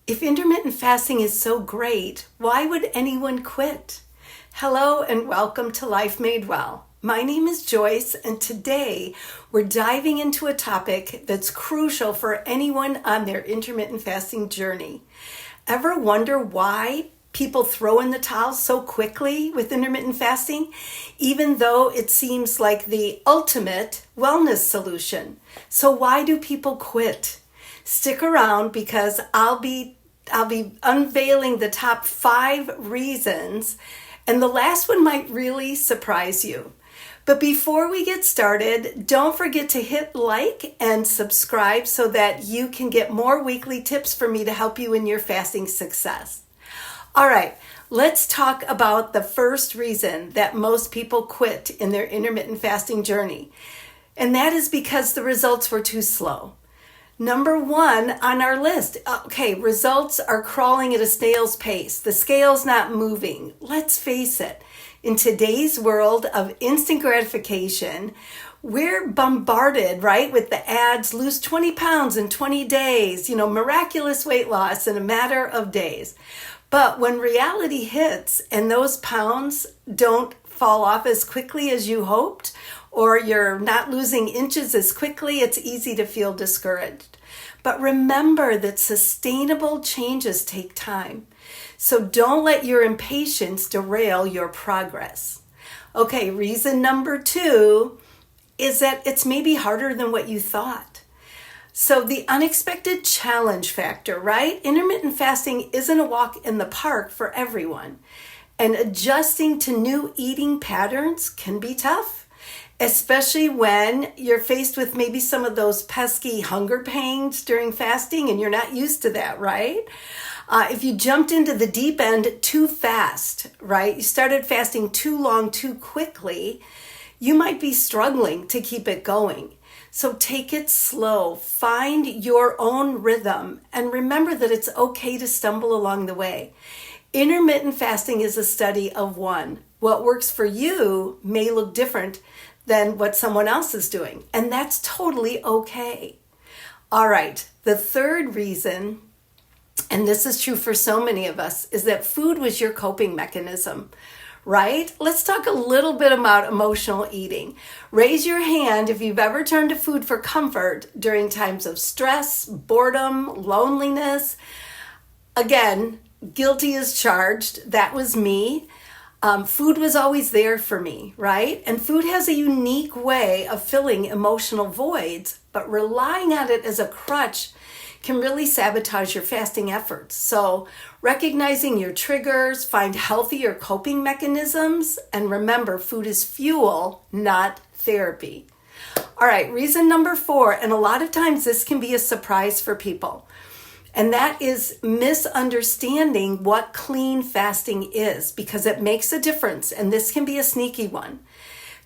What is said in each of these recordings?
If intermittent fasting is so great, why would anyone quit? Hello and welcome to Life Made Well. My name is Joyce, and today we're diving into a topic that's crucial for anyone on their intermittent fasting journey. Ever wonder why people throw in the towel so quickly with intermittent fasting, even though it seems like the ultimate wellness solution? So why do people quit? Stick around because I'll be unveiling the top 5 reasons, and the last one might really surprise you. But before we get started, don't forget to hit like and subscribe so that you can get more weekly tips from me to help you in your fasting success. All right, let's talk about the first reason that most people quit in their intermittent fasting journey, and that is because the results were too slow. Number 1 on our list, results are crawling at a snail's pace. The scale's not moving. Let's face it, in today's world of instant gratification, we're bombarded, right, with the ads, lose 20 pounds in 20 days, miraculous weight loss in a matter of days. But when reality hits and those pounds don't fall off as quickly as you hoped, or you're not losing inches as quickly, it's easy to feel discouraged. But remember that sustainable changes take time. So don't let your impatience derail your progress. Okay, reason number 2 is that it's maybe harder than what you thought. So the unexpected challenge factor, right? Intermittent fasting isn't a walk in the park for everyone. And adjusting to new eating patterns can be tough, especially when you're faced with maybe some of those pesky hunger pangs during fasting and you're not used to that, right? If you jumped into the deep end too fast, right? You started fasting too long, too quickly, you might be struggling to keep it going. So take it slow, find your own rhythm, and remember that it's okay to stumble along the way. Intermittent fasting is a study of one. What works for you may look different than what someone else is doing, and that's totally okay. All right, the third reason, and this is true for so many of us, is that food was your coping mechanism, right? Let's talk a little bit about emotional eating. Raise your hand if you've ever turned to food for comfort during times of stress, boredom, loneliness. Again, guilty as charged. That was me. Food was always there for me, right? And food has a unique way of filling emotional voids, but relying on it as a crutch can really sabotage your fasting efforts. So recognizing your triggers, find healthier coping mechanisms, and remember, food is fuel, not therapy. All right, reason number 4, and a lot of times this can be a surprise for people, and that is misunderstanding what clean fasting is, because it makes a difference, and this can be a sneaky one.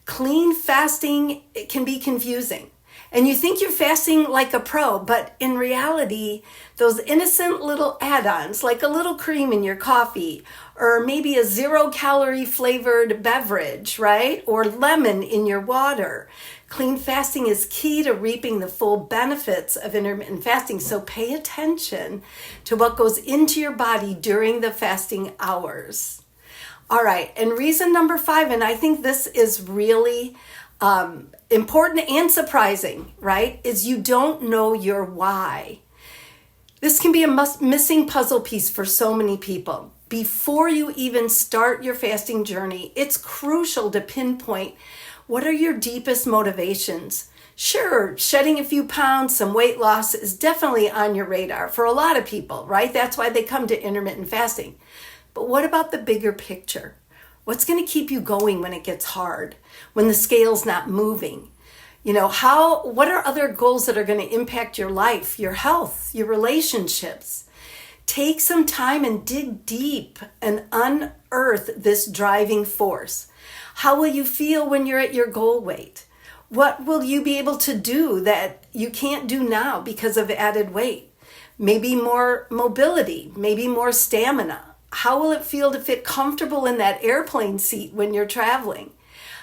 Clean fasting, it can be confusing. And you think you're fasting like a pro, but in reality, those innocent little add-ons, like a little cream in your coffee, or maybe a 0-calorie flavored beverage, right? Or lemon in your water. Clean fasting is key to reaping the full benefits of intermittent fasting, so pay attention to what goes into your body during the fasting hours. All right, and reason number 5, and I think this is really important and surprising, right, is you don't know your why. This can be a missing puzzle piece for so many people. Before you even start your fasting journey, it's crucial to pinpoint what are your deepest motivations. Sure, shedding a few pounds, some weight loss is definitely on your radar for a lot of people, right? That's why they come to intermittent fasting. But what about the bigger picture? What's going to keep you going when it gets hard, when the scale's not moving? What are other goals that are going to impact your life, your health, your relationships? Take some time and dig deep and unearth this driving force. How will you feel when you're at your goal weight? What will you be able to do that you can't do now because of added weight? Maybe more mobility, maybe more stamina. How will it feel to fit comfortable in that airplane seat when you're traveling?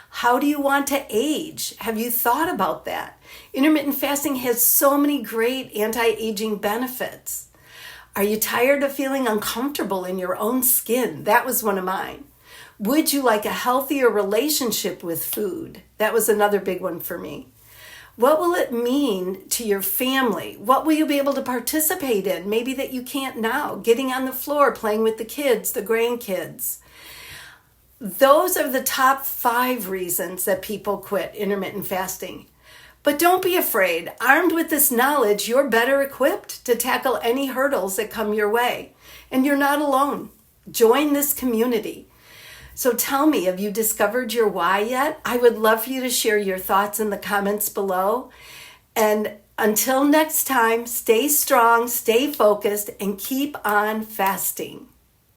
How do you want to age? Have you thought about that? Intermittent fasting has so many great anti-aging benefits. Are you tired of feeling uncomfortable in your own skin? That was one of mine. Would you like a healthier relationship with food? That was another big one for me. What will it mean to your family? What will you be able to participate in? Maybe that you can't now. Getting on the floor, playing with the kids, the grandkids. Those are the top 5 reasons that people quit intermittent fasting. But don't be afraid. Armed with this knowledge, you're better equipped to tackle any hurdles that come your way. And you're not alone. Join this community. So tell me, have you discovered your why yet? I would love for you to share your thoughts in the comments below. And until next time, stay strong, stay focused, and keep on fasting.